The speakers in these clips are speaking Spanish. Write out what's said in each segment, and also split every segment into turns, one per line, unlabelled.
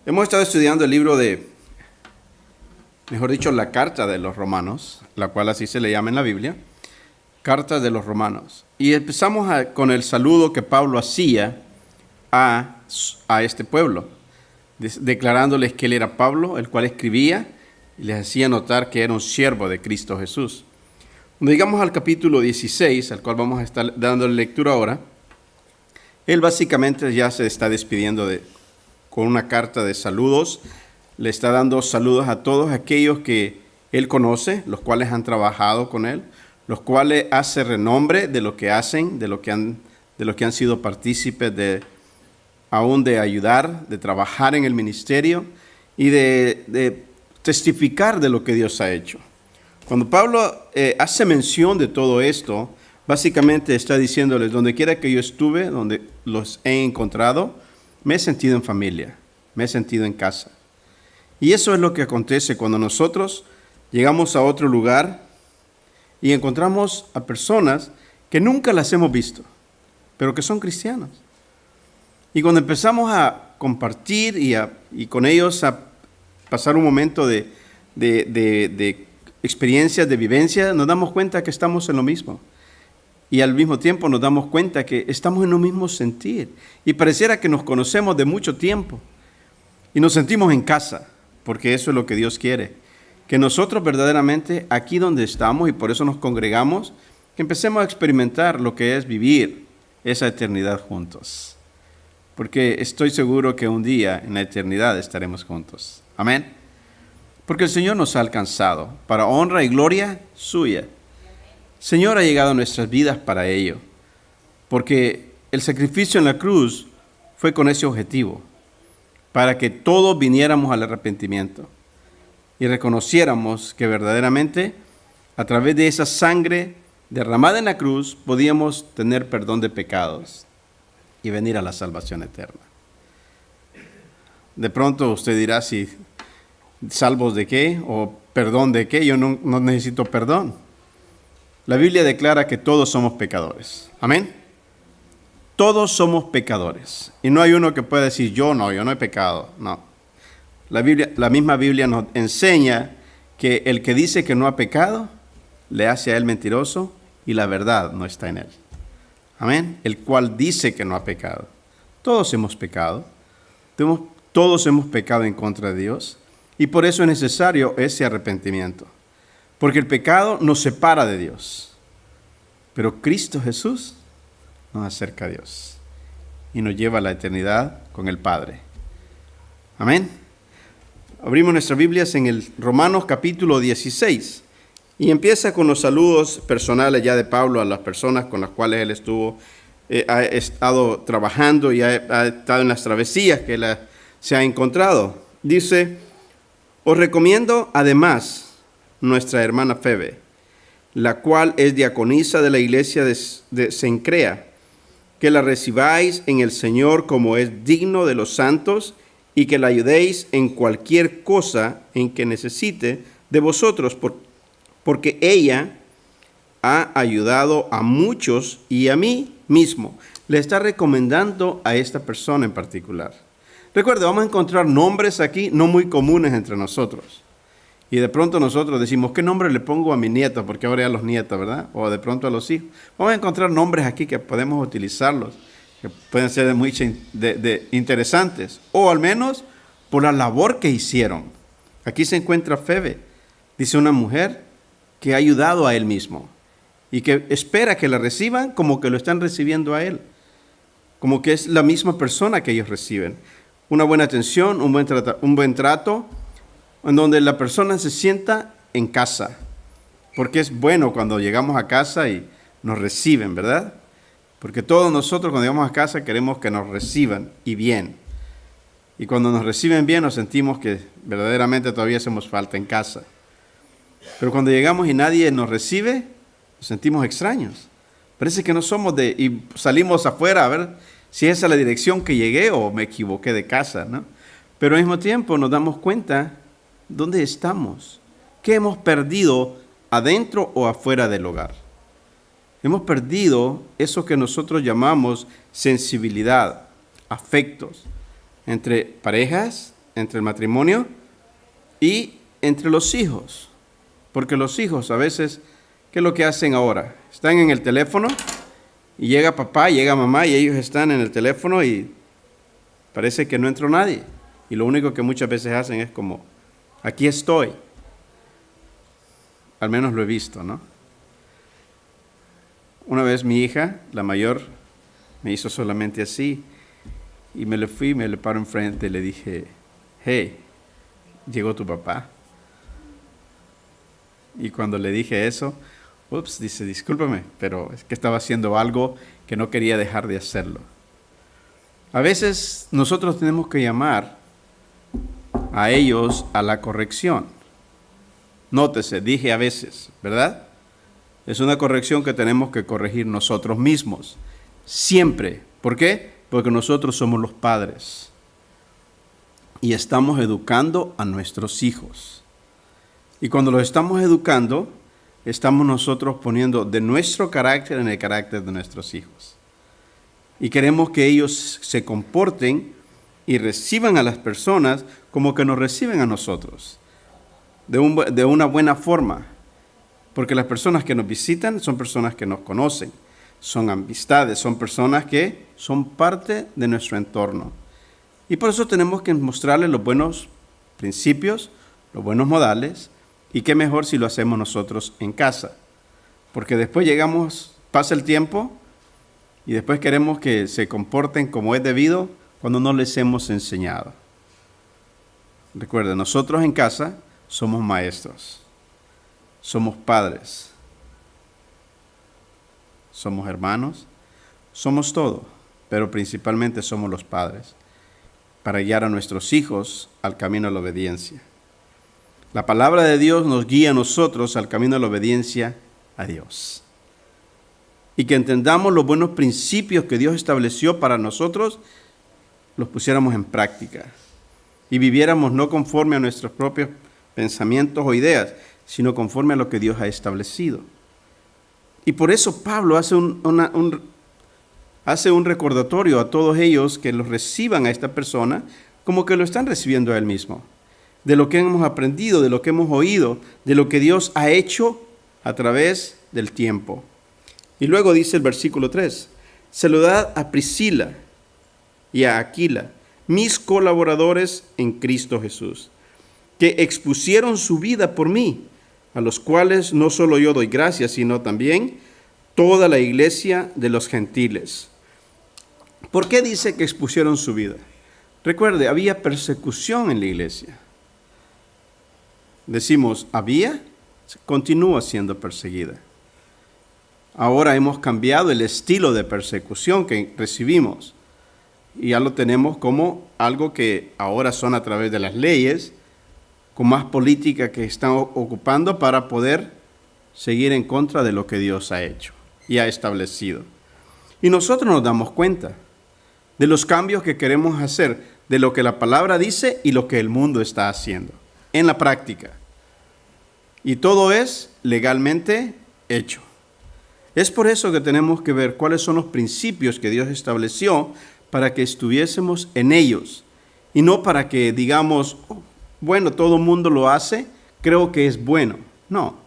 Hemos estado estudiando el libro mejor dicho, la carta de los Romanos, la cual así se le llama en la Biblia, carta de los Romanos. Y empezamos con el saludo que Pablo hacía a este pueblo, declarándoles que él era Pablo, el cual escribía y les hacía notar que era un siervo de Cristo Jesús. Cuando llegamos al capítulo 16, al cual vamos a estar dando lectura ahora, él básicamente ya se está despidiendo con una carta de saludos. Le está dando saludos a todos aquellos que él conoce, los cuales han trabajado con él, los cuales hace renombre de lo que hacen, de lo que han sido partícipes aún de ayudar, de trabajar en el ministerio y de testificar de lo que Dios ha hecho. Cuando Pablo hace mención de todo esto, básicamente está diciéndoles, donde quiera que yo estuve, donde los he encontrado, me he sentido en familia, me he sentido en casa. Y eso es lo que acontece cuando nosotros llegamos a otro lugar y encontramos a personas que nunca las hemos visto, pero que son cristianos. Y cuando empezamos a compartir y con ellos a pasar un momento de experiencias, de vivencia, nos damos cuenta que estamos en lo mismo. Y al mismo tiempo nos damos cuenta que estamos en un mismo sentir. Y pareciera que nos conocemos de mucho tiempo. Y nos sentimos en casa, porque eso es lo que Dios quiere. Que nosotros verdaderamente, aquí donde estamos, y por eso nos congregamos, que empecemos a experimentar lo que es vivir esa eternidad juntos. Porque estoy seguro que un día en la eternidad estaremos juntos. Amén. Porque el Señor nos ha alcanzado para honra y gloria suya. El Señor ha llegado a nuestras vidas para ello, porque el sacrificio en la cruz fue con ese objetivo, para que todos viniéramos al arrepentimiento y reconociéramos que verdaderamente a través de esa sangre derramada en la cruz podíamos tener perdón de pecados y venir a la salvación eterna. De pronto usted dirá, si salvos de qué o perdón de qué, yo no necesito perdón. La Biblia declara que todos somos pecadores. Amén. Todos somos pecadores. Y no hay uno que pueda decir, yo no he pecado. No. La misma Biblia nos enseña que el que dice que no ha pecado, le hace a él mentiroso y la verdad no está en él. Amén. El cual dice que no ha pecado. Todos hemos pecado. Todos hemos pecado en contra de Dios. Y por eso es necesario ese arrepentimiento. Porque el pecado nos separa de Dios. Pero Cristo Jesús nos acerca a Dios y nos lleva a la eternidad con el Padre. Amén. Abrimos nuestras Biblias en el Romanos capítulo 16 y empieza con los saludos personales ya de Pablo a las personas con las cuales él ha estado trabajando y ha estado en las travesías que él se ha encontrado. Dice, os recomiendo además nuestra hermana Febe, la cual es diaconisa de la iglesia de Cencrea, que la recibáis en el Señor como es digno de los santos y que la ayudéis en cualquier cosa en que necesite de vosotros, porque ella ha ayudado a muchos y a mí mismo. Le está recomendando a esta persona en particular. Recuerde, vamos a encontrar nombres aquí no muy comunes entre nosotros. Y de pronto nosotros decimos, ¿qué nombre le pongo a mi nieto? Porque ahora ya los nietos, ¿verdad? O de pronto a los hijos. Vamos a encontrar nombres aquí que podemos utilizarlos, que pueden ser muy interesantes. O al menos por la labor que hicieron. Aquí se encuentra Febe. Dice una mujer que ha ayudado a él mismo. Y que espera que la reciban como que lo están recibiendo a él. Como que es la misma persona que ellos reciben. Una buena atención, un buen trato, en donde la persona se sienta en casa, porque es bueno cuando llegamos a casa y nos reciben, ¿verdad? Porque todos nosotros cuando llegamos a casa queremos que nos reciban y bien. Y cuando nos reciben bien nos sentimos que verdaderamente todavía hacemos falta en casa. Pero cuando llegamos y nadie nos recibe, nos sentimos extraños. Parece que no somos y salimos afuera a ver si esa es la dirección que llegué o me equivoqué de casa, ¿no? Pero al mismo tiempo nos damos cuenta ¿dónde estamos? ¿Qué hemos perdido adentro o afuera del hogar? Hemos perdido eso que nosotros llamamos sensibilidad, afectos, entre parejas, entre el matrimonio y entre los hijos. Porque los hijos a veces, ¿qué es lo que hacen ahora? Están en el teléfono y llega papá, llega mamá y ellos están en el teléfono y parece que no entró nadie. Y lo único que muchas veces hacen es como, aquí estoy. Al menos lo he visto, ¿no? Una vez mi hija, la mayor, me hizo solamente así. Y me le paro enfrente y le dije, hey, llegó tu papá. Y cuando le dije eso, dice, discúlpame, pero es que estaba haciendo algo que no quería dejar de hacerlo. A veces nosotros tenemos que llamar a ellos a la corrección. Nótese, dije a veces, ¿verdad? Es una corrección que tenemos que corregir nosotros mismos, siempre. ¿Por qué? Porque nosotros somos los padres y estamos educando a nuestros hijos. Y cuando los estamos educando, estamos nosotros poniendo de nuestro carácter en el carácter de nuestros hijos. Y queremos que ellos se comporten y reciban a las personas como que nos reciben a nosotros, de una buena forma. Porque las personas que nos visitan son personas que nos conocen, son amistades, son personas que son parte de nuestro entorno. Y por eso tenemos que mostrarles los buenos principios, los buenos modales, y qué mejor si lo hacemos nosotros en casa. Porque después llegamos, pasa el tiempo, y después queremos que se comporten como es debido cuando no les hemos enseñado. Recuerden, nosotros en casa somos maestros, somos padres, somos hermanos, somos todo, pero principalmente somos los padres, para guiar a nuestros hijos al camino de la obediencia. La palabra de Dios nos guía a nosotros al camino de la obediencia a Dios. Y que entendamos los buenos principios que Dios estableció para nosotros, los pusiéramos en práctica. Y viviéramos no conforme a nuestros propios pensamientos o ideas, sino conforme a lo que Dios ha establecido. Y por eso Pablo hace un recordatorio a todos ellos que los reciban a esta persona como que lo están recibiendo a él mismo. De lo que hemos aprendido, de lo que hemos oído, de lo que Dios ha hecho a través del tiempo. Y luego dice el versículo 3, saludad a Priscila y a Aquila, mis colaboradores en Cristo Jesús, que expusieron su vida por mí, a los cuales no solo yo doy gracias, sino también toda la iglesia de los gentiles. ¿Por qué dice que expusieron su vida? Recuerde, había persecución en la iglesia. Decimos, había, continúa siendo perseguida. Ahora hemos cambiado el estilo de persecución que recibimos y ya lo tenemos como algo que ahora son a través de las leyes, con más política que están ocupando para poder seguir en contra de lo que Dios ha hecho y ha establecido. Y nosotros nos damos cuenta de los cambios que queremos hacer, de lo que la palabra dice y lo que el mundo está haciendo en la práctica. Y todo es legalmente hecho. Es por eso que tenemos que ver cuáles son los principios que Dios estableció para que estuviésemos en ellos. Y no para que digamos, bueno, todo el mundo lo hace, creo que es bueno. No,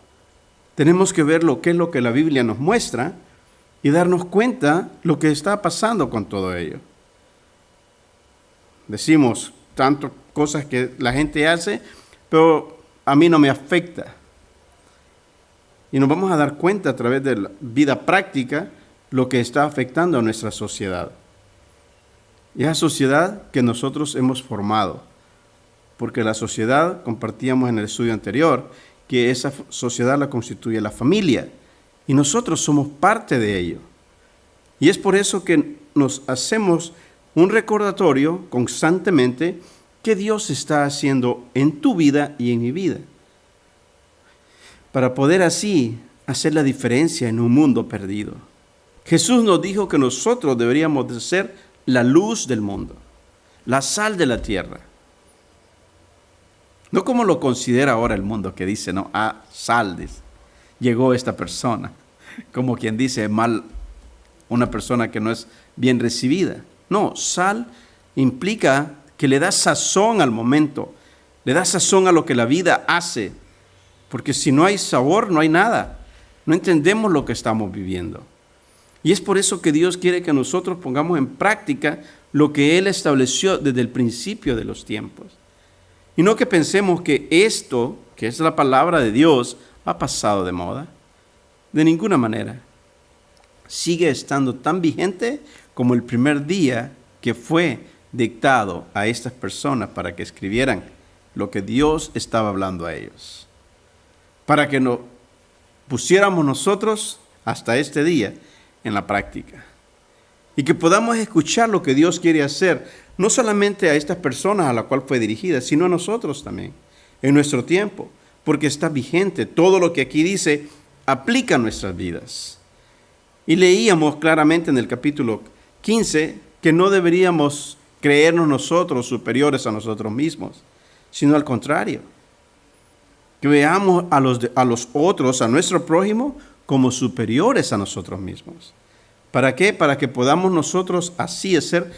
tenemos que ver qué es lo que la Biblia nos muestra y darnos cuenta lo que está pasando con todo ello. Decimos tantas cosas que la gente hace, pero a mí no me afecta. Y nos vamos a dar cuenta a través de la vida práctica lo que está afectando a nuestra sociedad. Y esa sociedad que nosotros hemos formado. Porque la sociedad, compartíamos en el estudio anterior, que esa sociedad la constituye la familia. Y nosotros somos parte de ello. Y es por eso que nos hacemos un recordatorio constantemente que Dios está haciendo en tu vida y en mi vida. Para poder así hacer la diferencia en un mundo perdido. Jesús nos dijo que nosotros deberíamos de ser la luz del mundo, la sal de la tierra. No como lo considera ahora el mundo, que dice, no, sal, dice, llegó esta persona. Como quien dice mal, una persona que no es bien recibida. No, sal implica que le da sazón al momento, le da sazón a lo que la vida hace, porque si no hay sabor, no hay nada. No entendemos lo que estamos viviendo. Y es por eso que Dios quiere que nosotros pongamos en práctica lo que Él estableció desde el principio de los tiempos. Y no que pensemos que esto, que es la palabra de Dios, ha pasado de moda. De ninguna manera. Sigue estando tan vigente como el primer día que fue dictado a estas personas para que escribieran lo que Dios estaba hablando a ellos. Para que nos pusiéramos nosotros hasta este día en la práctica. Y que podamos escuchar lo que Dios quiere hacer, no solamente a estas personas a la cual fue dirigida, sino a nosotros también, en nuestro tiempo, porque está vigente. Todo lo que aquí dice aplica a nuestras vidas. Y leíamos claramente en el capítulo 15 que no deberíamos creernos nosotros superiores a nosotros mismos, sino al contrario. Que veamos a los otros, a nuestro prójimo, como superiores a nosotros mismos. ¿Para qué? Para que podamos nosotros así ser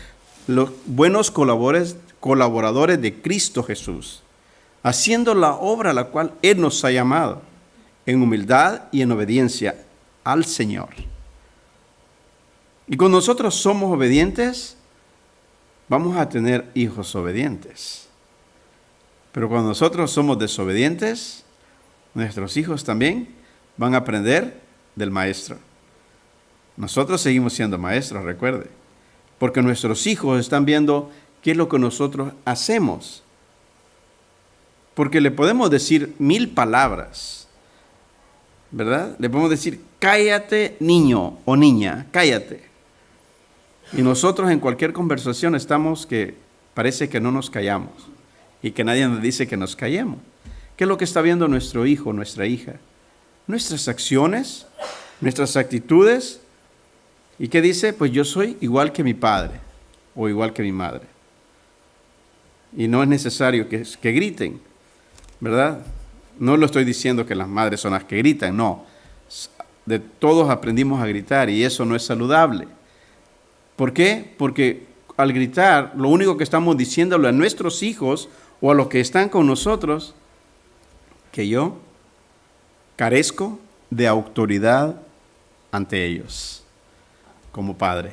los buenos colaboradores de Cristo Jesús, haciendo la obra a la cual Él nos ha llamado, en humildad y en obediencia al Señor. Y cuando nosotros somos obedientes, vamos a tener hijos obedientes. Pero cuando nosotros somos desobedientes, nuestros hijos también van a aprender del maestro. Nosotros seguimos siendo maestros, recuerde, porque nuestros hijos están viendo qué es lo que nosotros hacemos. Porque le podemos decir 1000 palabras, ¿verdad? Le podemos decir, cállate niño o niña, cállate. Y nosotros en cualquier conversación estamos que parece que no nos callamos y que nadie nos dice que nos callemos. ¿Qué es lo que está viendo nuestro hijo, nuestra hija? Nuestras acciones, nuestras actitudes. ¿Y qué dice? Pues yo soy igual que mi padre o igual que mi madre. Y no es necesario que griten, ¿verdad? No lo estoy diciendo que las madres son las que gritan, no. De todos aprendimos a gritar y eso no es saludable. ¿Por qué? Porque al gritar, lo único que estamos diciéndole a nuestros hijos o a los que están con nosotros, que yo carezco de autoridad ante ellos, como padre.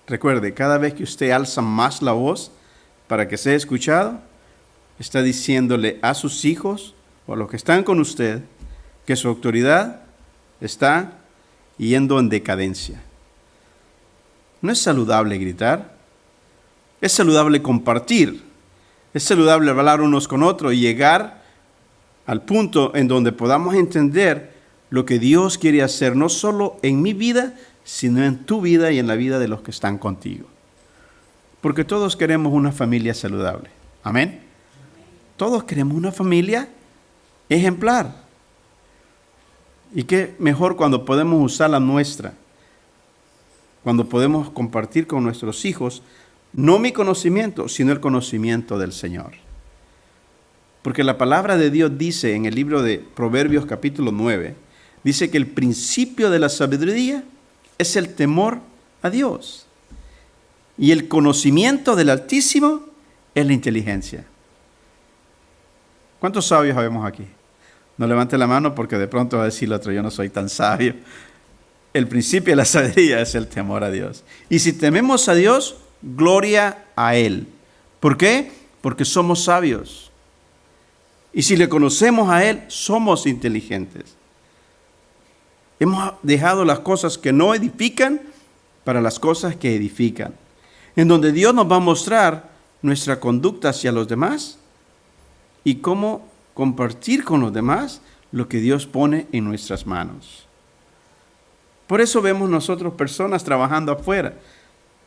Recuerde, cada vez que usted alza más la voz para que sea escuchado, está diciéndole a sus hijos o a los que están con usted que su autoridad está yendo en decadencia. No es saludable gritar, es saludable compartir, es saludable hablar unos con otros y llegar al punto en donde podamos entender lo que Dios quiere hacer, no solo en mi vida, sino en tu vida y en la vida de los que están contigo. Porque todos queremos una familia saludable. Amén. Todos queremos una familia ejemplar. Y qué mejor cuando podemos usar la nuestra, cuando podemos compartir con nuestros hijos, no mi conocimiento, sino el conocimiento del Señor. Porque la palabra de Dios dice en el libro de Proverbios capítulo 9, dice que el principio de la sabiduría es el temor a Dios. Y el conocimiento del Altísimo es la inteligencia. ¿Cuántos sabios habemos aquí? No levante la mano porque de pronto va a decir el otro, yo no soy tan sabio. El principio de la sabiduría es el temor a Dios. Y si tememos a Dios, gloria a Él. ¿Por qué? Porque somos sabios. Y si le conocemos a Él, somos inteligentes. Hemos dejado las cosas que no edifican para las cosas que edifican. En donde Dios nos va a mostrar nuestra conducta hacia los demás y cómo compartir con los demás lo que Dios pone en nuestras manos. Por eso vemos nosotros personas trabajando afuera.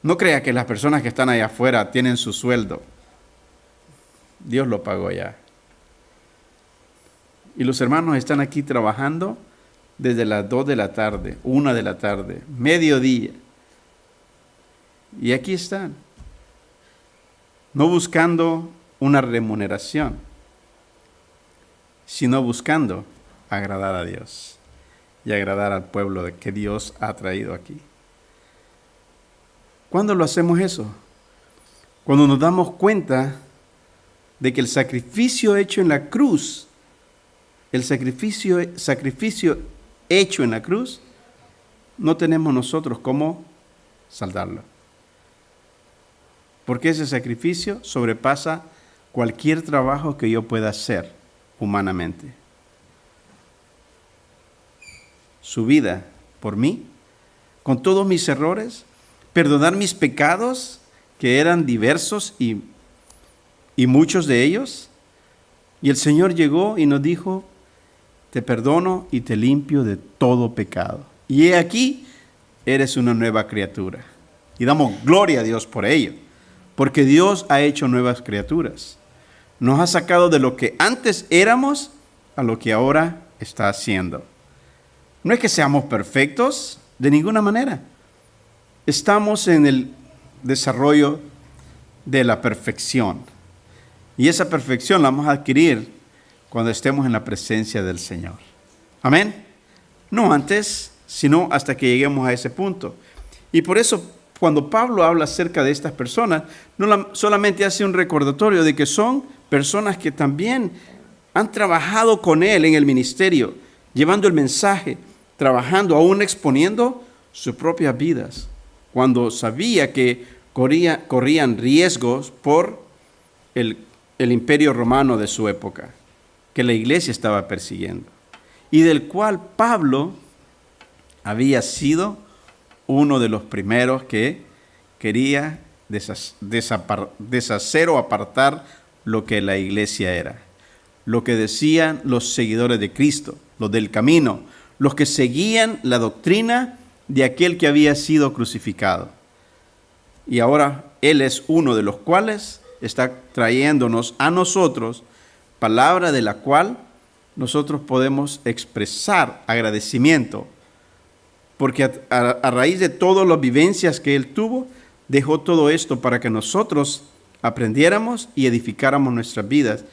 No crea que las personas que están allá afuera tienen su sueldo. Dios lo pagó ya. Y los hermanos están aquí trabajando desde las 2 de la tarde, 1 de la tarde, mediodía. Y aquí están, no buscando una remuneración, sino buscando agradar a Dios y agradar al pueblo que Dios ha traído aquí. ¿Cuándo lo hacemos eso? Cuando nos damos cuenta de que el sacrificio hecho en la cruz, sacrificio hecho en la cruz, no tenemos nosotros cómo saldarlo. Porque ese sacrificio sobrepasa cualquier trabajo que yo pueda hacer humanamente. Su vida por mí, con todos mis errores, perdonar mis pecados, que eran diversos y muchos de ellos. Y el Señor llegó y nos dijo, te perdono y te limpio de todo pecado. Y he aquí, eres una nueva criatura. Y damos gloria a Dios por ello, porque Dios ha hecho nuevas criaturas. Nos ha sacado de lo que antes éramos a lo que ahora está haciendo. No es que seamos perfectos, de ninguna manera. Estamos en el desarrollo de la perfección. Y esa perfección la vamos a adquirir cuando estemos en la presencia del Señor. Amén. No antes, sino hasta que lleguemos a ese punto. Y por eso, cuando Pablo habla acerca de estas personas, no solamente hace un recordatorio de que son personas que también han trabajado con él en el ministerio, llevando el mensaje, trabajando, aún exponiendo sus propias vidas, cuando sabía que corrían riesgos por el imperio romano de su época, que la iglesia estaba persiguiendo, y del cual Pablo había sido uno de los primeros que quería deshacer o apartar lo que la iglesia era, lo que decían los seguidores de Cristo, los del camino, los que seguían la doctrina de aquel que había sido crucificado. Y ahora Él es uno de los cuales está trayéndonos a nosotros palabra de la cual nosotros podemos expresar agradecimiento, porque a raíz de todas las vivencias que Él tuvo, dejó todo esto para que nosotros aprendiéramos y edificáramos nuestras vidas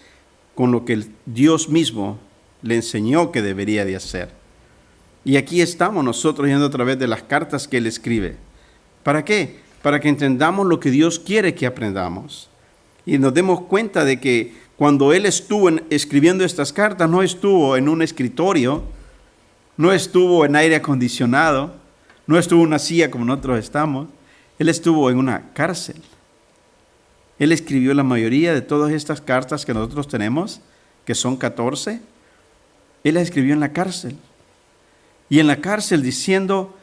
con lo que Dios mismo le enseñó que debería de hacer. Y aquí estamos nosotros yendo a través de las cartas que Él escribe. ¿Para qué? Para que entendamos lo que Dios quiere que aprendamos. Y nos demos cuenta de que cuando Él estuvo escribiendo estas cartas, no estuvo en un escritorio, no estuvo en aire acondicionado, no estuvo en una silla como nosotros estamos. Él estuvo en una cárcel. Él escribió la mayoría de todas estas cartas que nosotros tenemos, que son 14. Él las escribió en la cárcel. Y en la cárcel diciendo,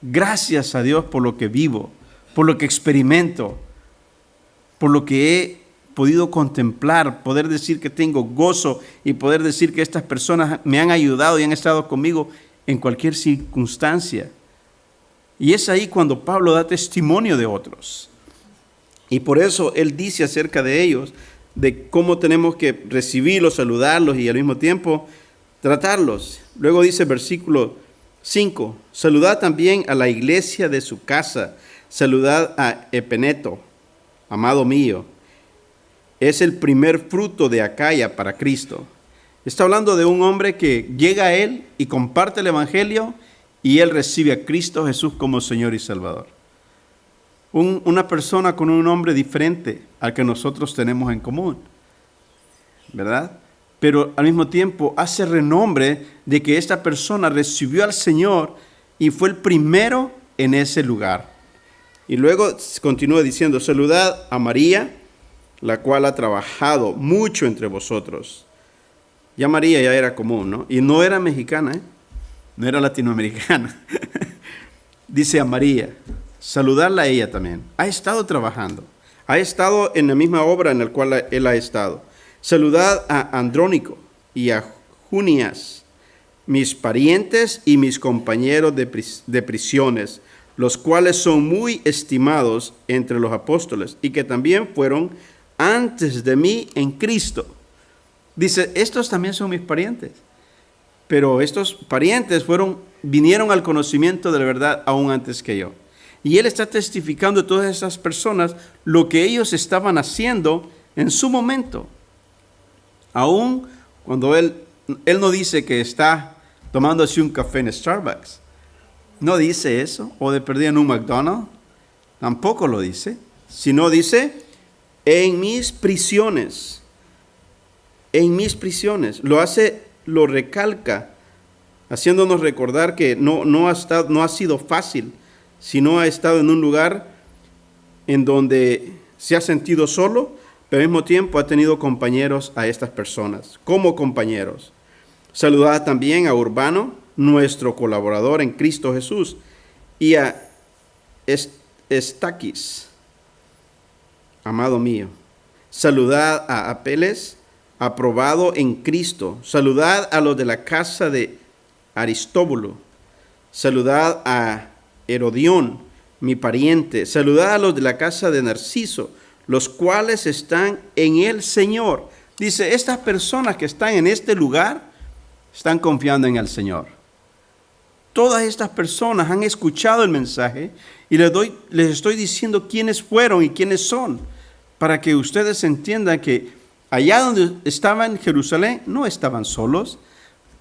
gracias a Dios por lo que vivo, por lo que experimento, por lo que he podido contemplar, poder decir que tengo gozo y poder decir que estas personas me han ayudado y han estado conmigo en cualquier circunstancia. Y es ahí cuando Pablo da testimonio de otros. Y por eso él dice acerca de ellos, de cómo tenemos que recibirlos, saludarlos y al mismo tiempo tratarlos. Luego dice versículo 5, saludad también a la iglesia de su casa, saludad a Epeneto, amado mío. Es el primer fruto de Acaya para Cristo. Está hablando de un hombre que llega a él y comparte el evangelio y él recibe a Cristo Jesús como Señor y Salvador. Una persona con un nombre diferente al que nosotros tenemos en común, ¿verdad? Pero al mismo tiempo hace renombre de que esta persona recibió al Señor y fue el primero en ese lugar. Y luego continúa diciendo, saludad a María, la cual ha trabajado mucho entre vosotros. Ya María ya era común, ¿no? Y no era mexicana, no era latinoamericana. Dice a María, saludarla a ella también. Ha estado trabajando, ha estado en la misma obra en la cual él ha estado. Saludad a Andrónico y a Junias, mis parientes y mis compañeros de prisiones, los cuales son muy estimados entre los apóstoles y que también fueron antes de mí en Cristo. Dice, estos también son mis parientes, pero estos parientes vinieron al conocimiento de la verdad aún antes que yo. Y él está testificando a todas esas personas lo que ellos estaban haciendo en su momento. Aún cuando él no dice que está tomándose un café en Starbucks. No dice eso, o de perdida en un McDonald's. Tampoco lo dice. Sino dice, en mis prisiones. En mis prisiones. Lo recalca, haciéndonos recordar que no ha sido fácil, sino ha estado en un lugar en donde se ha sentido solo, pero al mismo tiempo ha tenido compañeros a estas personas, como compañeros. Saludad también a Urbano, nuestro colaborador en Cristo Jesús, y a Estaquis, amado mío. Saludad a Apeles, aprobado en Cristo. Saludad a los de la casa de Aristóbulo. Saludad a Herodión, mi pariente. Saludad a los de la casa de Narciso, los cuales están en el Señor. Dice, estas personas que están en este lugar están confiando en el Señor. Todas estas personas han escuchado el mensaje y les estoy diciendo quiénes fueron y quiénes son, para que ustedes entiendan que allá donde estaban en Jerusalén no estaban solos.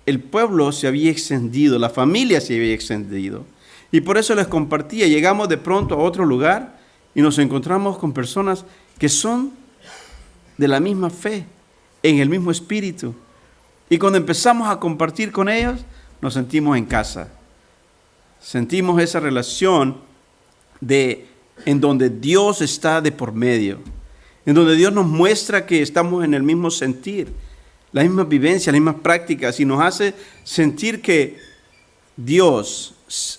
El pueblo se había extendido, la familia se había extendido. Y por eso les compartía, llegamos de pronto a otro lugar y nos encontramos con personas que son de la misma fe, en el mismo espíritu. Y cuando empezamos a compartir con ellos, nos sentimos en casa. Sentimos esa relación en donde Dios está de por medio, en donde Dios nos muestra que estamos en el mismo sentir, la misma vivencia, las mismas prácticas, y nos hace sentir que Dios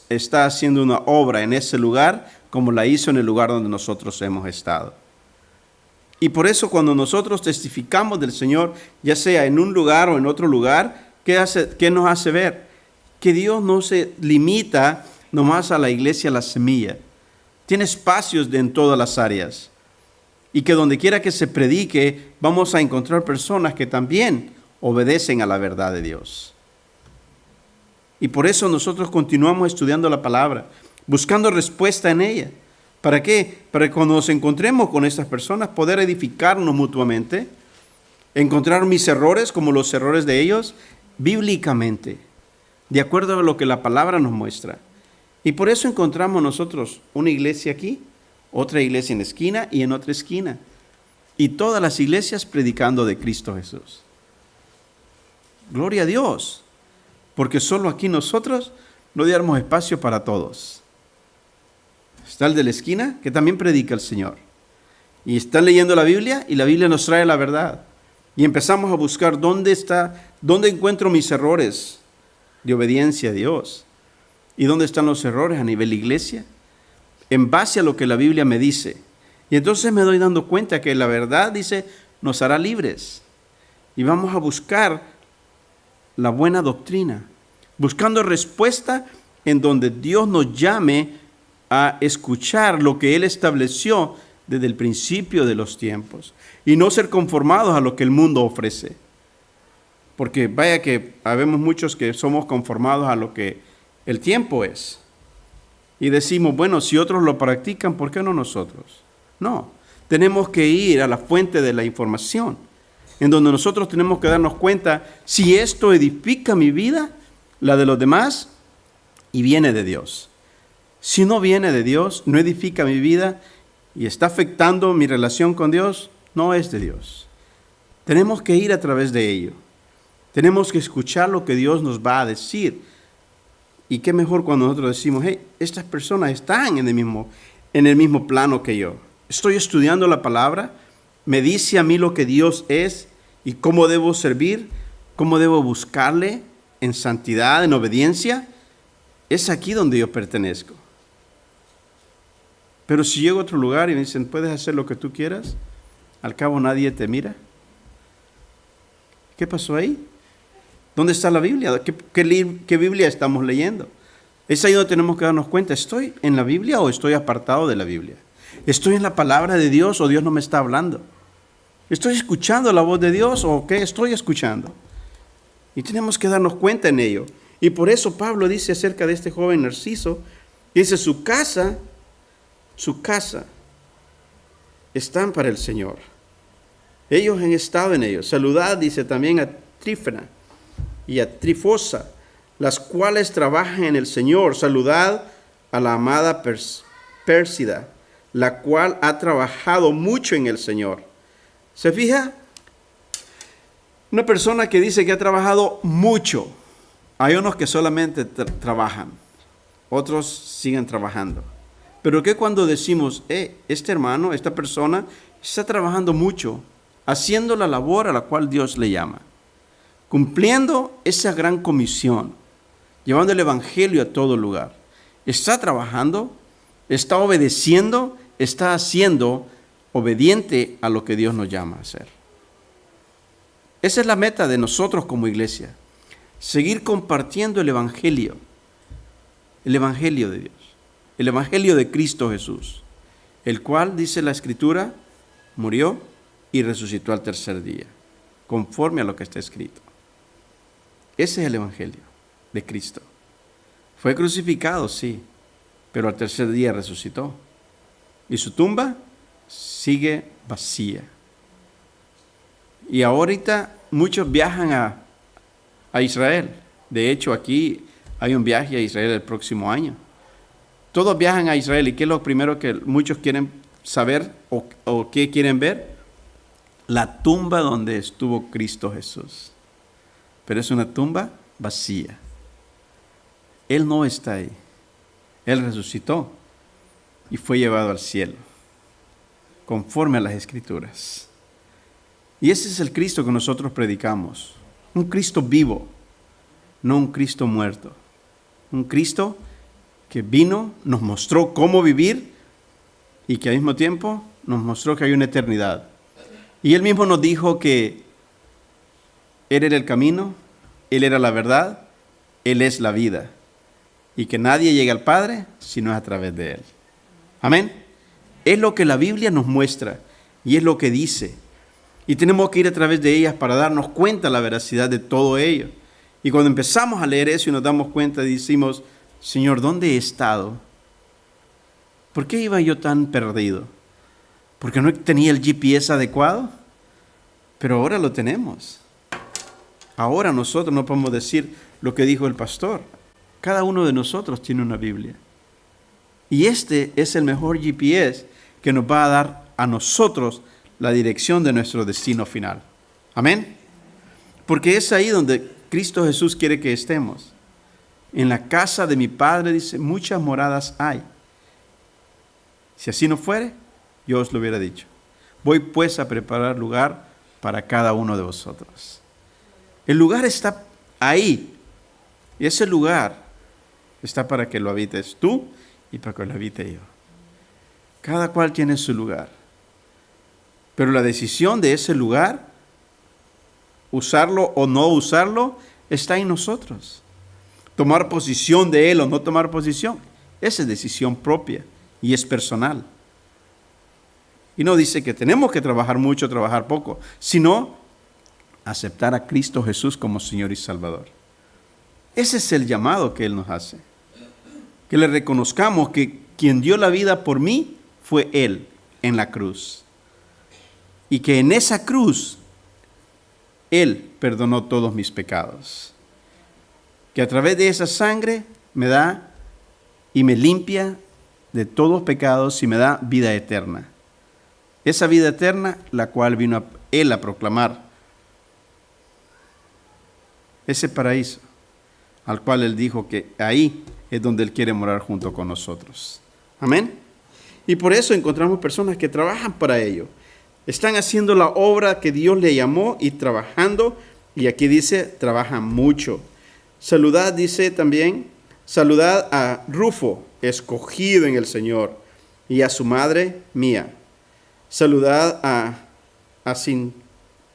está haciendo una obra en ese lugar como la hizo en el lugar donde nosotros hemos estado. Y por eso cuando nosotros testificamos del Señor, ya sea en un lugar o en otro lugar, ¿qué nos hace ver? Que Dios no se limita nomás a la iglesia, a la semilla. Tiene espacios en todas las áreas. Y que donde quiera que se predique, vamos a encontrar personas que también obedecen a la verdad de Dios. Y por eso nosotros continuamos estudiando la palabra, buscando respuesta en ella. ¿Para qué? Para que cuando nos encontremos con estas personas, poder edificarnos mutuamente, encontrar mis errores como los errores de ellos, bíblicamente, de acuerdo a lo que la palabra nos muestra. Y por eso encontramos nosotros una iglesia aquí, otra iglesia en la esquina y en otra esquina. Y todas las iglesias predicando de Cristo Jesús. Gloria a Dios, porque solo aquí nosotros no diéramos espacio para todos. Está el de la esquina, que también predica el Señor. Y están leyendo la Biblia, y la Biblia nos trae la verdad. Y empezamos a buscar dónde encuentro mis errores de obediencia a Dios. ¿Y dónde están los errores a nivel iglesia? En base a lo que la Biblia me dice. Y entonces me doy dando cuenta que la verdad, dice, nos hará libres. Y vamos a buscar la buena doctrina, buscando respuesta en donde Dios nos llame a escuchar lo que Él estableció desde el principio de los tiempos y no ser conformados a lo que el mundo ofrece. Porque vaya que habemos muchos que somos conformados a lo que el tiempo es. Y decimos, bueno, si otros lo practican, ¿por qué no nosotros? No, tenemos que ir a la fuente de la información, en donde nosotros tenemos que darnos cuenta si esto edifica mi vida, la de los demás, y viene de Dios. Si no viene de Dios, no edifica mi vida y está afectando mi relación con Dios, no es de Dios. Tenemos que ir a través de ello. Tenemos que escuchar lo que Dios nos va a decir. Y qué mejor cuando nosotros decimos, hey, estas personas están en el mismo plano que yo. Estoy estudiando la palabra, me dice a mí lo que Dios es y cómo debo servir, cómo debo buscarle en santidad, en obediencia. Es aquí donde yo pertenezco. Pero si llego a otro lugar y me dicen, puedes hacer lo que tú quieras, al cabo nadie te mira. ¿Qué pasó ahí? ¿Dónde está la Biblia? ¿Qué Biblia estamos leyendo? Es ahí donde tenemos que darnos cuenta, ¿estoy en la Biblia o estoy apartado de la Biblia? ¿Estoy en la palabra de Dios o Dios no me está hablando? ¿Estoy escuchando la voz de Dios o qué estoy escuchando? Y tenemos que darnos cuenta en ello. Y por eso Pablo dice acerca de este joven Narciso, dice, su casa están para el Señor. Ellos han estado en ellos. Saludad, dice también a Trífena y a Trifosa, las cuales trabajan en el Señor. Saludad a la amada Pérsida, la cual ha trabajado mucho en el Señor. ¿Se fija? Una persona que dice que ha trabajado mucho. Hay unos que solamente trabajan, otros siguen trabajando. Pero que cuando decimos, este hermano, esta persona está trabajando mucho, haciendo la labor a la cual Dios le llama, cumpliendo esa gran comisión, llevando el evangelio a todo lugar. Está trabajando, está obedeciendo, está haciendo obediente a lo que Dios nos llama a hacer. Esa es la meta de nosotros como iglesia. Seguir compartiendo el evangelio de Dios, el evangelio de Cristo Jesús, el cual, dice la Escritura, murió y resucitó al tercer día, conforme a lo que está escrito. Ese es el evangelio de Cristo. Fue crucificado, sí, pero al tercer día resucitó. Y su tumba sigue vacía. Y ahorita muchos viajan a Israel. De hecho, aquí hay un viaje a Israel el próximo año. Todos viajan a Israel. ¿Y qué es lo primero que muchos quieren saber o qué quieren ver? La tumba donde estuvo Cristo Jesús. Pero es una tumba vacía. Él no está ahí. Él resucitó y fue llevado al cielo, conforme a las Escrituras. Y ese es el Cristo que nosotros predicamos. Un Cristo vivo, no un Cristo muerto. Un Cristo que vino, nos mostró cómo vivir y que al mismo tiempo nos mostró que hay una eternidad. Y Él mismo nos dijo que Él era el camino, Él era la verdad, Él es la vida. Y que nadie llega al Padre si no es a través de Él. Amén. Es lo que la Biblia nos muestra y es lo que dice. Y tenemos que ir a través de ellas para darnos cuenta de la veracidad de todo ello. Y cuando empezamos a leer eso y nos damos cuenta, decimos, Señor, ¿dónde he estado? ¿Por qué iba yo tan perdido? ¿Porque no tenía el GPS adecuado? Pero ahora lo tenemos. Ahora nosotros no podemos decir lo que dijo el pastor. Cada uno de nosotros tiene una Biblia. Y este es el mejor GPS que nos va a dar a nosotros la dirección de nuestro destino final. Amén. Porque es ahí donde Cristo Jesús quiere que estemos. En la casa de mi Padre, dice, muchas moradas hay. Si así no fuere, yo os lo hubiera dicho. Voy pues a preparar lugar para cada uno de vosotros. El lugar está ahí. Y ese lugar está para que lo habites tú y para que lo habite yo. Cada cual tiene su lugar. Pero la decisión de ese lugar, usarlo o no usarlo, está en nosotros. Tomar posición de él o no tomar posición, esa es decisión propia y es personal. Y no dice que tenemos que trabajar mucho, trabajar poco, sino aceptar a Cristo Jesús como Señor y Salvador. Ese es el llamado que Él nos hace. Que le reconozcamos que quien dio la vida por mí fue Él en la cruz. Y que en esa cruz Él perdonó todos mis pecados. Que a través de esa sangre me da y me limpia de todos pecados y me da vida eterna. Esa vida eterna, la cual vino Él a proclamar. Ese paraíso al cual Él dijo que ahí es donde Él quiere morar junto con nosotros. Amén. Y por eso encontramos personas que trabajan para ello. Están haciendo la obra que Dios le llamó y trabajando. Y aquí dice, trabajan mucho. Saludad, dice también, saludad a Rufo, escogido en el Señor, y a su madre mía. Saludad a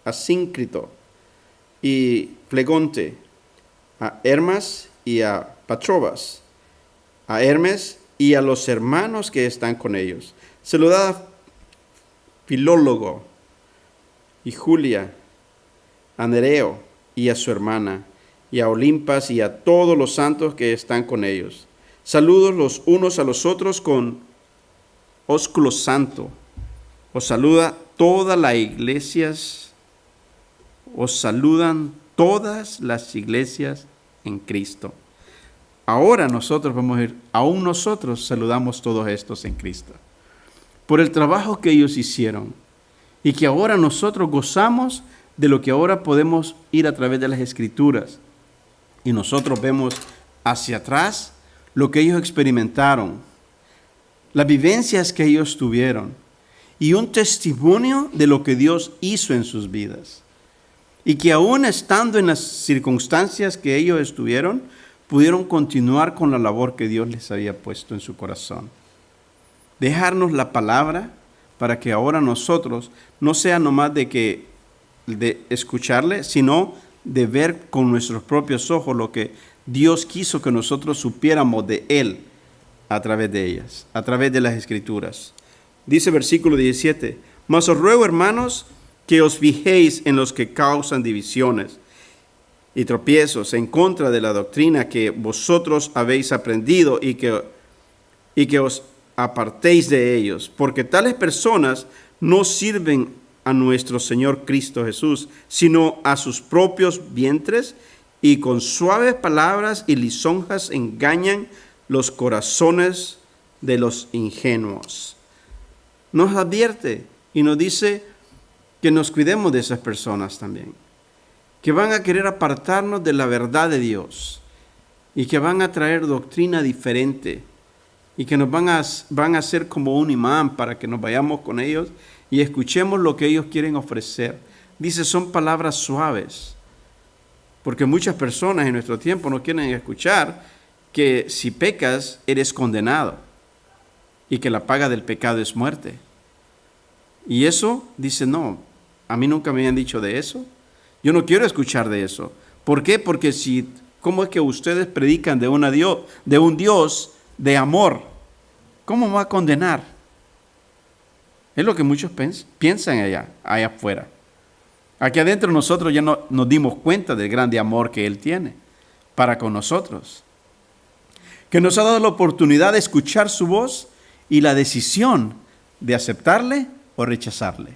Asíncrito y Flegonte, a Hermas y a Patrobas, a Hermes y a los hermanos que están con ellos. Saludad a Filólogo y Julia, a Nereo y a su hermana, y a Olimpas y a todos los santos que están con ellos. Saludos los unos a los otros con ósculo santo. Os saluda todas las iglesias, os saludan todas las iglesias en Cristo. Ahora nosotros vamos a ir, aún nosotros saludamos todos estos en Cristo. por el trabajo que ellos hicieron y que ahora nosotros gozamos de lo que ahora podemos ir a través de las Escrituras. Y nosotros vemos hacia atrás lo que ellos experimentaron, las vivencias que ellos tuvieron y un testimonio de lo que Dios hizo en sus vidas. Y que aún estando en las circunstancias que ellos estuvieron, pudieron continuar con la labor que Dios les había puesto en su corazón. Dejarnos la palabra para que ahora nosotros no sea nomás de escucharle, sino de ver con nuestros propios ojos lo que Dios quiso que nosotros supiéramos de Él a través de ellas, a través de las Escrituras. Dice versículo 17, mas os ruego, hermanos, que os fijéis en los que causan divisiones y tropiezos en contra de la doctrina que vosotros habéis aprendido y que os apartéis de ellos, porque tales personas no sirven a nuestro Señor Cristo Jesús, sino a sus propios vientres, y con suaves palabras y lisonjas engañan los corazones de los ingenuos. Nos advierte y nos dice que nos cuidemos de esas personas también, que van a querer apartarnos de la verdad de Dios y que van a traer doctrina diferente y que nos van a ser como un imán para que nos vayamos con ellos y escuchemos lo que ellos quieren ofrecer. Dice, son palabras suaves, porque muchas personas en nuestro tiempo no quieren escuchar que si pecas eres condenado y que la paga del pecado es muerte. Y eso, dice, no, a mí nunca me habían dicho de eso. Yo no quiero escuchar de eso. ¿Por qué? Porque ¿cómo es que ustedes predican de un Dios de amor? ¿Cómo va a condenar? Es lo que muchos piensan allá afuera. Aquí adentro nosotros ya no nos dimos cuenta del grande amor que Él tiene para con nosotros. Que nos ha dado la oportunidad de escuchar su voz y la decisión de aceptarle o rechazarle.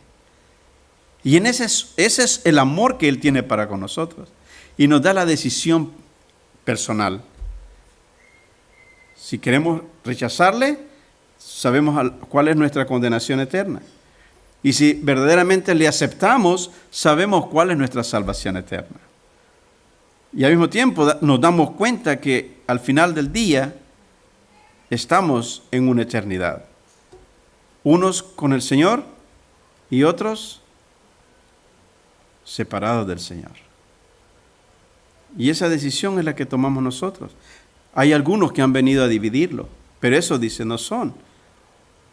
Y ese es el amor que Él tiene para con nosotros. Y nos da la decisión personal. Si queremos rechazarle, sabemos cuál es nuestra condenación eterna. Y si verdaderamente le aceptamos, sabemos cuál es nuestra salvación eterna. Y al mismo tiempo nos damos cuenta que al final del día estamos en una eternidad. Unos con el Señor y otros separados del Señor. Y esa decisión es la que tomamos nosotros. Hay algunos que han venido a dividirlo, pero eso dice, no son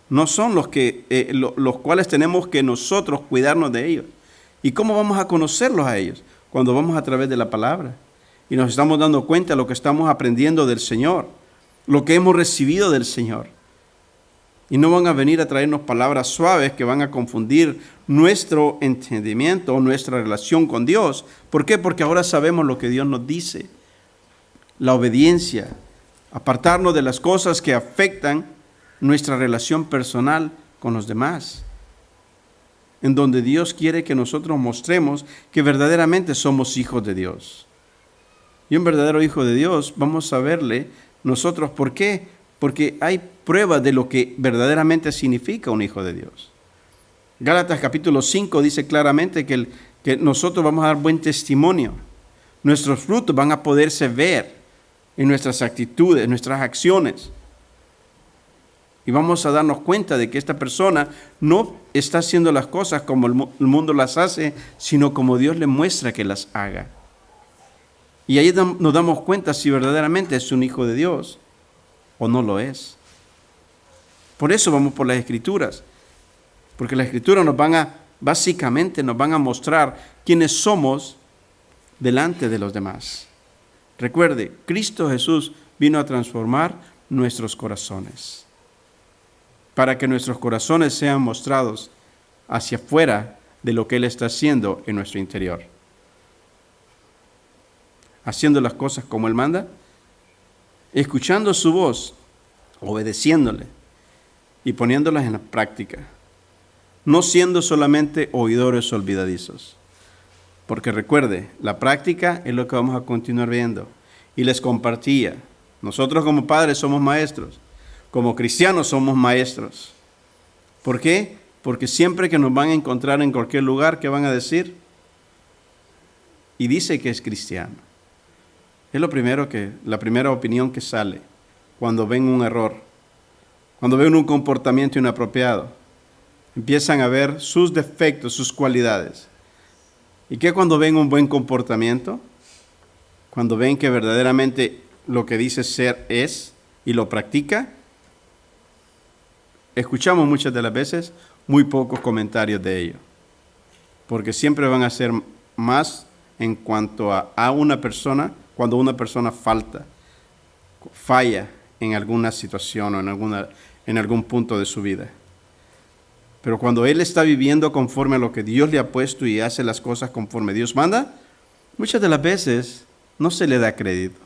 los cuales tenemos que nosotros cuidarnos de ellos. ¿Y cómo vamos a conocerlos a ellos? Cuando vamos a través de la palabra y nos estamos dando cuenta de lo que estamos aprendiendo del Señor, lo que hemos recibido del Señor. Y no van a venir a traernos palabras suaves que van a confundir nuestro entendimiento o nuestra relación con Dios. ¿Por qué? Porque ahora sabemos lo que Dios nos dice. La obediencia, apartarnos de las cosas que afectan nuestra relación personal con los demás. En donde Dios quiere que nosotros mostremos que verdaderamente somos hijos de Dios. Y un verdadero hijo de Dios, vamos a verle nosotros, ¿por qué? Porque hay pruebas de lo que verdaderamente significa un hijo de Dios. Gálatas capítulo 5 dice claramente que nosotros vamos a dar buen testimonio. Nuestros frutos van a poderse ver en nuestras actitudes, en nuestras acciones. Y vamos a darnos cuenta de que esta persona no está haciendo las cosas como el mundo las hace, sino como Dios le muestra que las haga. Y ahí nos damos cuenta si verdaderamente es un hijo de Dios o no lo es. Por eso vamos por las Escrituras, porque las Escrituras básicamente nos van a mostrar quiénes somos delante de los demás. Recuerde, Cristo Jesús vino a transformar nuestros corazones, para que nuestros corazones sean mostrados hacia afuera de lo que Él está haciendo en nuestro interior. Haciendo las cosas como Él manda, escuchando su voz, obedeciéndole y poniéndolas en la práctica, no siendo solamente oidores olvidadizos. Porque recuerde, la práctica es lo que vamos a continuar viendo. Y les compartía, nosotros como padres somos maestros, como cristianos somos maestros. ¿Por qué? Porque siempre que nos van a encontrar en cualquier lugar, ¿qué van a decir? Y dice que es cristiano. Es la primera opinión que sale cuando ven un error, cuando ven un comportamiento inapropiado. Empiezan a ver sus defectos, sus cualidades. ¿Y qué cuando ven un buen comportamiento? Cuando ven que verdaderamente lo que dice ser es y lo practica, escuchamos muchas de las veces muy pocos comentarios de ello. Porque siempre van a ser más en cuanto a una persona, cuando una persona falla en alguna situación o en algún punto de su vida. Pero cuando él está viviendo conforme a lo que Dios le ha puesto y hace las cosas conforme Dios manda, muchas de las veces no se le da crédito.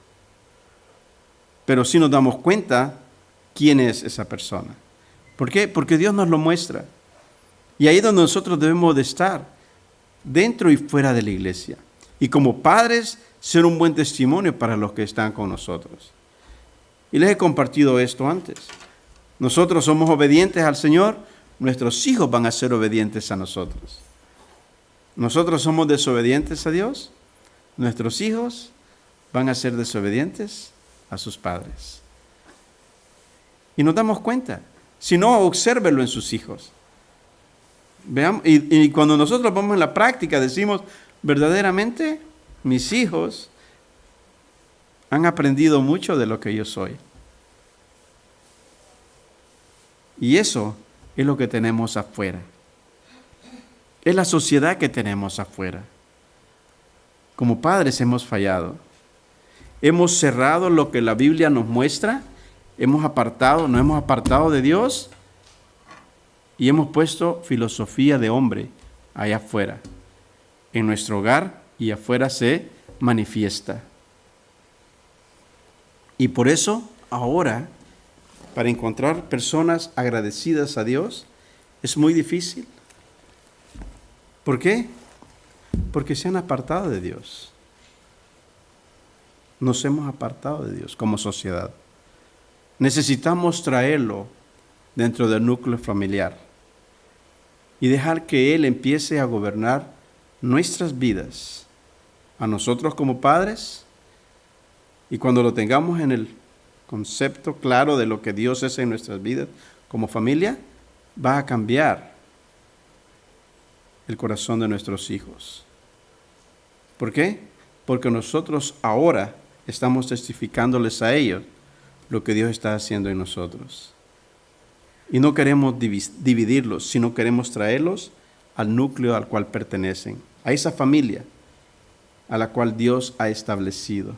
Pero sí nos damos cuenta quién es esa persona. ¿Por qué? Porque Dios nos lo muestra. Y ahí es donde nosotros debemos de estar, dentro y fuera de la iglesia. Y como padres, ser un buen testimonio para los que están con nosotros. Y les he compartido esto antes. Nosotros somos obedientes al Señor, nuestros hijos van a ser obedientes a nosotros. Nosotros somos desobedientes a Dios, nuestros hijos van a ser desobedientes a sus padres. Y nos damos cuenta. Si no, obsérvelo en sus hijos. Veamos, y cuando nosotros vamos en la práctica, decimos, verdaderamente, mis hijos han aprendido mucho de lo que yo soy. Y eso es lo que tenemos afuera. Es la sociedad que tenemos afuera. Como padres hemos fallado. Hemos cerrado lo que la Biblia nos muestra. Nos hemos apartado de Dios y hemos puesto filosofía de hombre allá afuera. En nuestro hogar y afuera se manifiesta. Y por eso ahora, para encontrar personas agradecidas a Dios, es muy difícil. ¿Por qué? Porque se han apartado de Dios. Nos hemos apartado de Dios como sociedad. Necesitamos traerlo dentro del núcleo familiar y dejar que Él empiece a gobernar nuestras vidas, a nosotros como padres, y cuando lo tengamos en el concepto claro de lo que Dios es en nuestras vidas como familia, va a cambiar el corazón de nuestros hijos. ¿Por qué? Porque nosotros ahora estamos testificándoles a ellos lo que Dios está haciendo en nosotros. Y no queremos dividirlos, sino queremos traerlos al núcleo al cual pertenecen, a esa familia a la cual Dios ha establecido,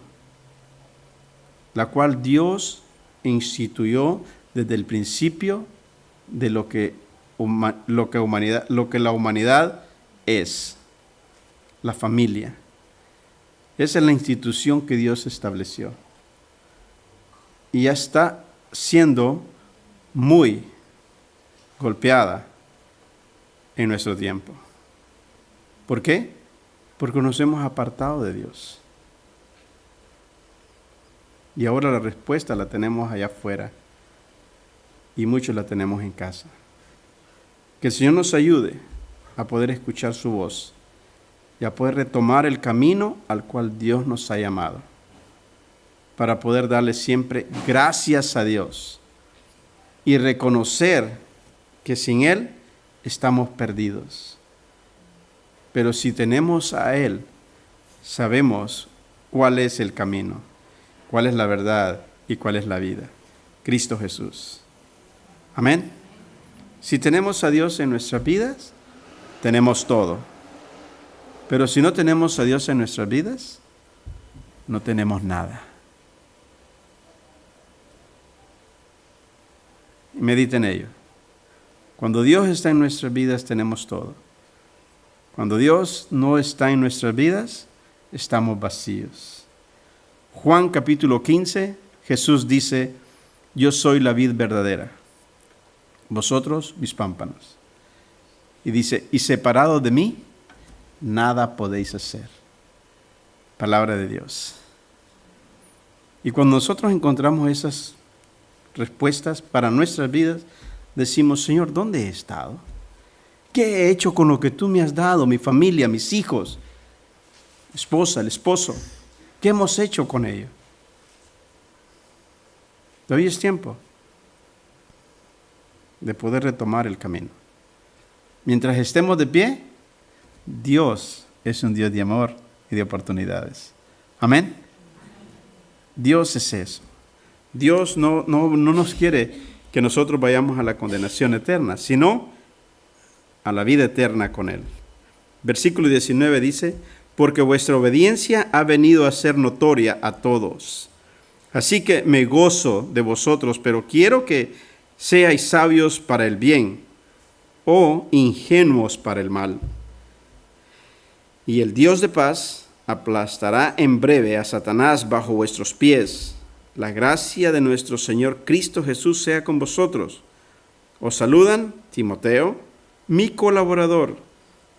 la cual Dios instituyó desde el principio de lo que la humanidad es, la familia. Esa es la institución que Dios estableció. Y ya está siendo muy golpeada en nuestro tiempo. ¿Por qué? Porque nos hemos apartado de Dios. Y ahora la respuesta la tenemos allá afuera. Y muchos la tenemos en casa. Que el Señor nos ayude a poder escuchar su voz y a poder retomar el camino al cual Dios nos ha llamado, para poder darle siempre gracias a Dios y reconocer que sin Él estamos perdidos. Pero si tenemos a Él, sabemos cuál es el camino, cuál es la verdad y cuál es la vida. Cristo Jesús. Amén. Si tenemos a Dios en nuestras vidas, tenemos todo. Pero si no tenemos a Dios en nuestras vidas, no tenemos nada. Medita en ello. Cuando Dios está en nuestras vidas, tenemos todo. Cuando Dios no está en nuestras vidas, estamos vacíos. Juan capítulo 15, Jesús dice, yo soy la vid verdadera, vosotros mis pámpanos. Y dice, y separado de mí, nada podéis hacer. Palabra de Dios. Y cuando nosotros encontramos esas respuestas para nuestras vidas, decimos, Señor, ¿dónde he estado? ¿Qué he hecho con lo que tú me has dado, mi familia, mis hijos, esposa, el esposo? ¿Qué hemos hecho con ello? Todavía es tiempo de poder retomar el camino. Mientras estemos de pie, Dios es un Dios de amor y de oportunidades. Amén. Dios es eso. Dios no nos quiere que nosotros vayamos a la condenación eterna, sino a la vida eterna con Él. Versículo 19 dice, porque vuestra obediencia ha venido a ser notoria a todos. Así que me gozo de vosotros, pero quiero que seáis sabios para el bien o ingenuos para el mal. Y el Dios de paz aplastará en breve a Satanás bajo vuestros pies. La gracia de nuestro Señor Cristo Jesús sea con vosotros. Os saludan Timoteo, mi colaborador,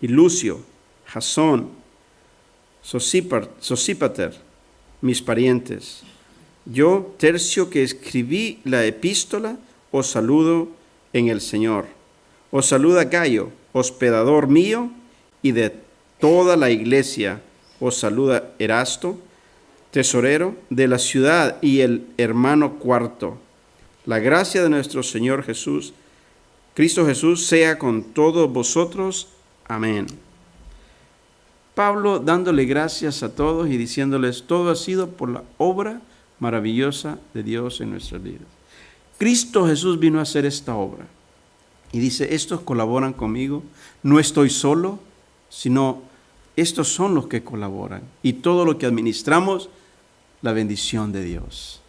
y Lucio, Jasón, Sosípater, mis parientes. Yo, Tercio, que escribí la epístola, os saludo en el Señor. Os saluda Gayo, hospedador mío, y de toda la iglesia os saluda Erasto, tesorero de la ciudad, y el hermano Cuarto. La gracia de nuestro Señor Jesús, Cristo Jesús, sea con todos vosotros. Amén. Pablo dándole gracias a todos y diciéndoles, todo ha sido por la obra maravillosa de Dios en nuestras vidas. Cristo Jesús vino a hacer esta obra. Y dice, estos colaboran conmigo, no estoy solo, sino estos son los que colaboran. Y todo lo que administramos, la bendición de Dios.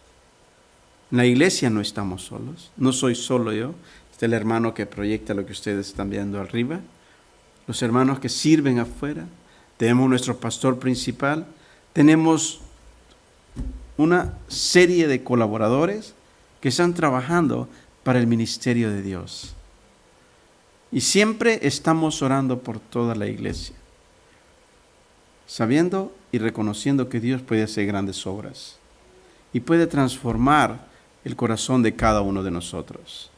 En la iglesia no estamos solos, no soy solo yo. Este es el hermano que proyecta lo que ustedes están viendo arriba. Los hermanos que sirven afuera. Tenemos nuestro pastor principal. Tenemos una serie de colaboradores que están trabajando para el ministerio de Dios. Y siempre estamos orando por toda la iglesia, sabiendo y reconociendo que Dios puede hacer grandes obras y puede transformar el corazón de cada uno de nosotros.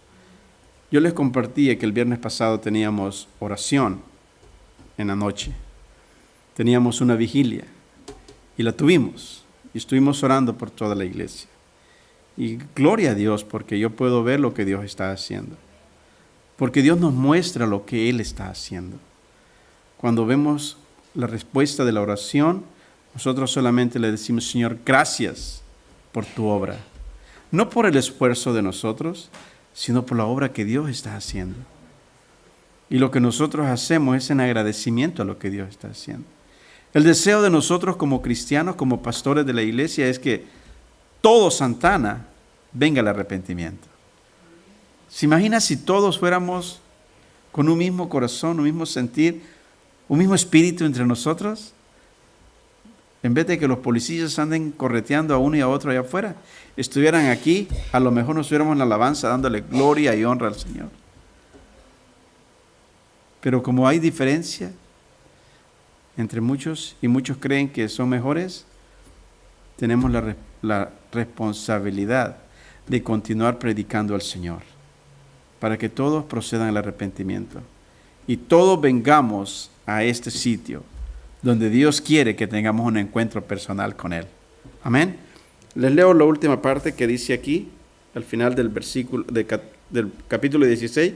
Yo les compartí que el viernes pasado teníamos oración en la noche. Teníamos una vigilia y la tuvimos y estuvimos orando por toda la iglesia. Y gloria a Dios porque yo puedo ver lo que Dios está haciendo. Porque Dios nos muestra lo que Él está haciendo. Cuando vemos la respuesta de la oración, nosotros solamente le decimos, Señor, gracias por tu obra. No por el esfuerzo de nosotros, sino por la obra que Dios está haciendo. Y lo que nosotros hacemos es en agradecimiento a lo que Dios está haciendo. El deseo de nosotros como cristianos, como pastores de la iglesia, es que todo Santana venga al arrepentimiento. ¿Se imagina si todos fuéramos con un mismo corazón, un mismo sentir, un mismo espíritu entre nosotros? En vez de que los policías anden correteando a uno y a otro allá afuera, estuvieran aquí, a lo mejor nos estuviéramos en la alabanza dándole gloria y honra al Señor. Pero como hay diferencia entre muchos y muchos creen que son mejores, tenemos la responsabilidad de continuar predicando al Señor para que todos procedan al arrepentimiento y todos vengamos a este sitio donde Dios quiere que tengamos un encuentro personal con Él. Amén. Les leo la última parte que dice aquí, al final del versículo del capítulo 16,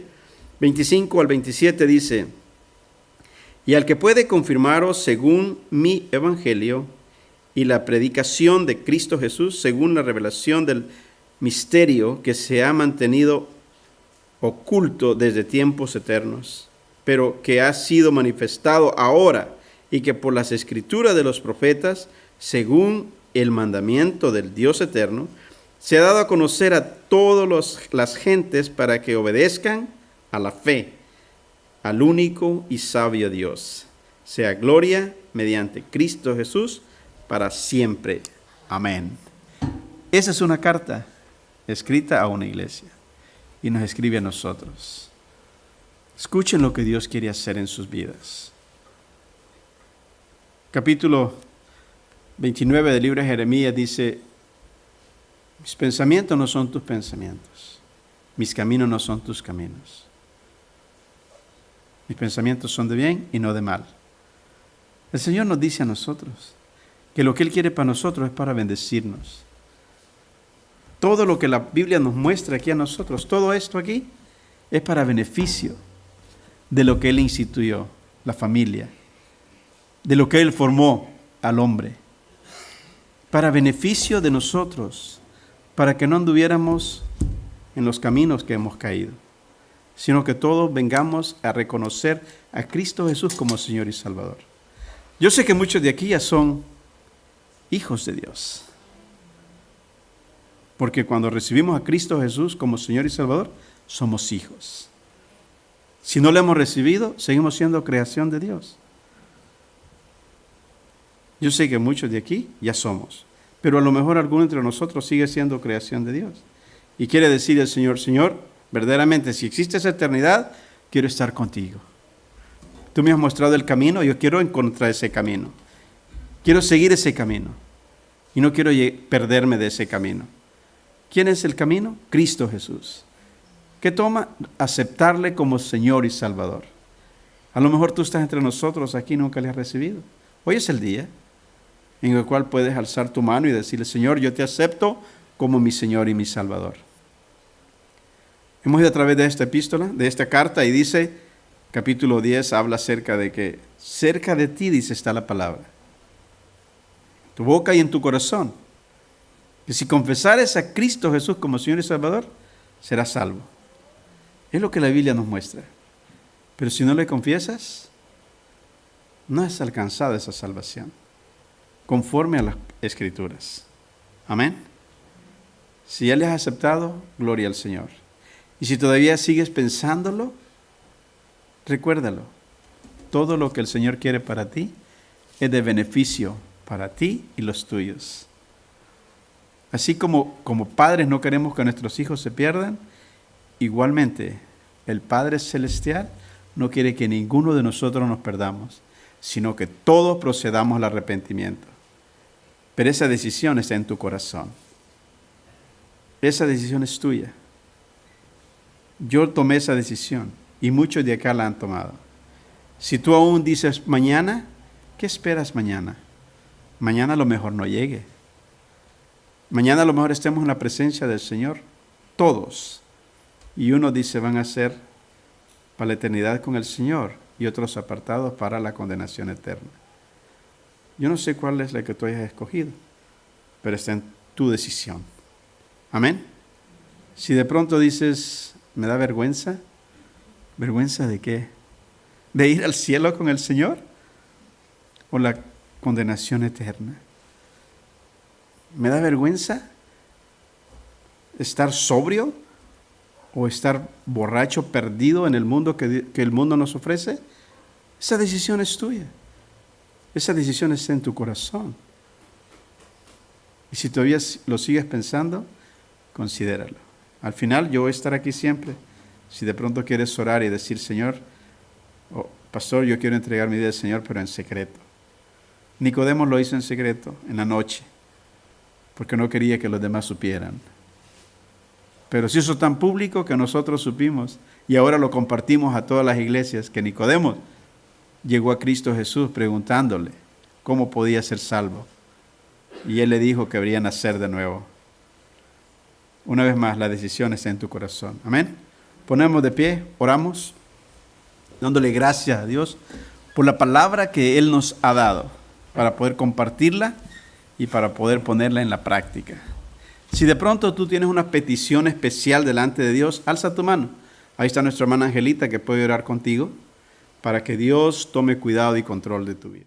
25 al 27 dice, y al que puede confirmaros según mi evangelio y la predicación de Cristo Jesús, según la revelación del misterio que se ha mantenido oculto desde tiempos eternos, pero que ha sido manifestado ahora y que por las escrituras de los profetas, según el mandamiento del Dios eterno, se ha dado a conocer a todas las gentes para que obedezcan a la fe, al único y sabio Dios. Sea gloria mediante Cristo Jesús para siempre. Amén. Esa es una carta escrita a una iglesia y nos escribe a nosotros. Escuchen lo que Dios quiere hacer en sus vidas. Capítulo 29 del libro de Jeremías dice, mis pensamientos no son tus pensamientos, Mis caminos no son tus caminos. Mis pensamientos son de bien y no de mal. El Señor nos dice a nosotros que lo que Él quiere para nosotros es para bendecirnos. Todo lo que la Biblia nos muestra aquí a nosotros, todo esto aquí, es para beneficio de lo que Él instituyó, la familia, de lo que Él formó al hombre, para beneficio de nosotros, para que no anduviéramos en los caminos que hemos caído, sino que todos vengamos a reconocer a Cristo Jesús como Señor y Salvador. Yo sé que muchos de aquí ya son hijos de Dios, porque cuando recibimos a Cristo Jesús como Señor y Salvador, somos hijos. Si no lo hemos recibido, seguimos siendo creación de Dios. Yo sé que muchos de aquí ya somos, pero a lo mejor alguno entre nosotros sigue siendo creación de Dios. Y quiere decir el Señor, Señor, verdaderamente, si existe esa eternidad, quiero estar contigo. Tú me has mostrado el camino, yo quiero encontrar ese camino. Quiero seguir ese camino y no quiero perderme de ese camino. ¿Quién es el camino? Cristo Jesús. ¿Qué toma? Aceptarle como Señor y Salvador. A lo mejor tú estás entre nosotros aquí y nunca le has recibido. Hoy es el día en el cual puedes alzar tu mano y decirle, Señor, yo te acepto como mi Señor y mi Salvador. Hemos ido a través de esta epístola, de esta carta, y dice, capítulo 10, habla acerca de que cerca de ti, dice, está la palabra. En tu boca y en tu corazón. Que si confesares a Cristo Jesús como Señor y Salvador, serás salvo. Es lo que la Biblia nos muestra. Pero si no le confiesas, no has alcanzado esa salvación, conforme a las Escrituras. Amén. Si ya le has aceptado, gloria al Señor. Y si todavía sigues pensándolo, recuérdalo. Todo lo que el Señor quiere para ti es de beneficio para ti y los tuyos. Así como padres no queremos que nuestros hijos se pierdan, igualmente el Padre Celestial no quiere que ninguno de nosotros nos perdamos, sino que todos procedamos al arrepentimiento. Pero esa decisión está en tu corazón. Esa decisión es tuya. Yo tomé esa decisión y muchos de acá la han tomado. Si tú aún dices mañana, ¿qué esperas mañana? Mañana a lo mejor no llegue. Mañana a lo mejor estemos en la presencia del Señor, todos. Y uno dice van a ser para la eternidad con el Señor y otros apartados para la condenación eterna. Yo no sé cuál es la que tú hayas escogido, pero está en tu decisión. Amén. Si de pronto dices, me da vergüenza, ¿vergüenza de qué? ¿De ir al cielo con el Señor? ¿O la condenación eterna? ¿Me da vergüenza estar sobrio o estar borracho, perdido en el mundo que el mundo nos ofrece? Esa decisión es tuya. Esa decisión está en tu corazón. Y si todavía lo sigues pensando, considéralo. Al final yo voy a estar aquí siempre. Si de pronto quieres orar y decir, Señor, pastor, yo quiero entregar mi vida al Señor, pero en secreto. Nicodemo lo hizo en secreto, en la noche, porque no quería que los demás supieran. Pero se hizo tan público que nosotros supimos y ahora lo compartimos a todas las iglesias, que Nicodemo llegó a Cristo Jesús preguntándole cómo podía ser salvo. Y él le dijo que debería nacer de nuevo. Una vez más, la decisión está en tu corazón. Amén. Ponemos de pie, oramos, dándole gracias a Dios por la palabra que Él nos ha dado para poder compartirla y para poder ponerla en la práctica. Si de pronto tú tienes una petición especial delante de Dios, alza tu mano. Ahí está nuestra hermana Angelita que puede orar contigo para que Dios tome cuidado y control de tu vida.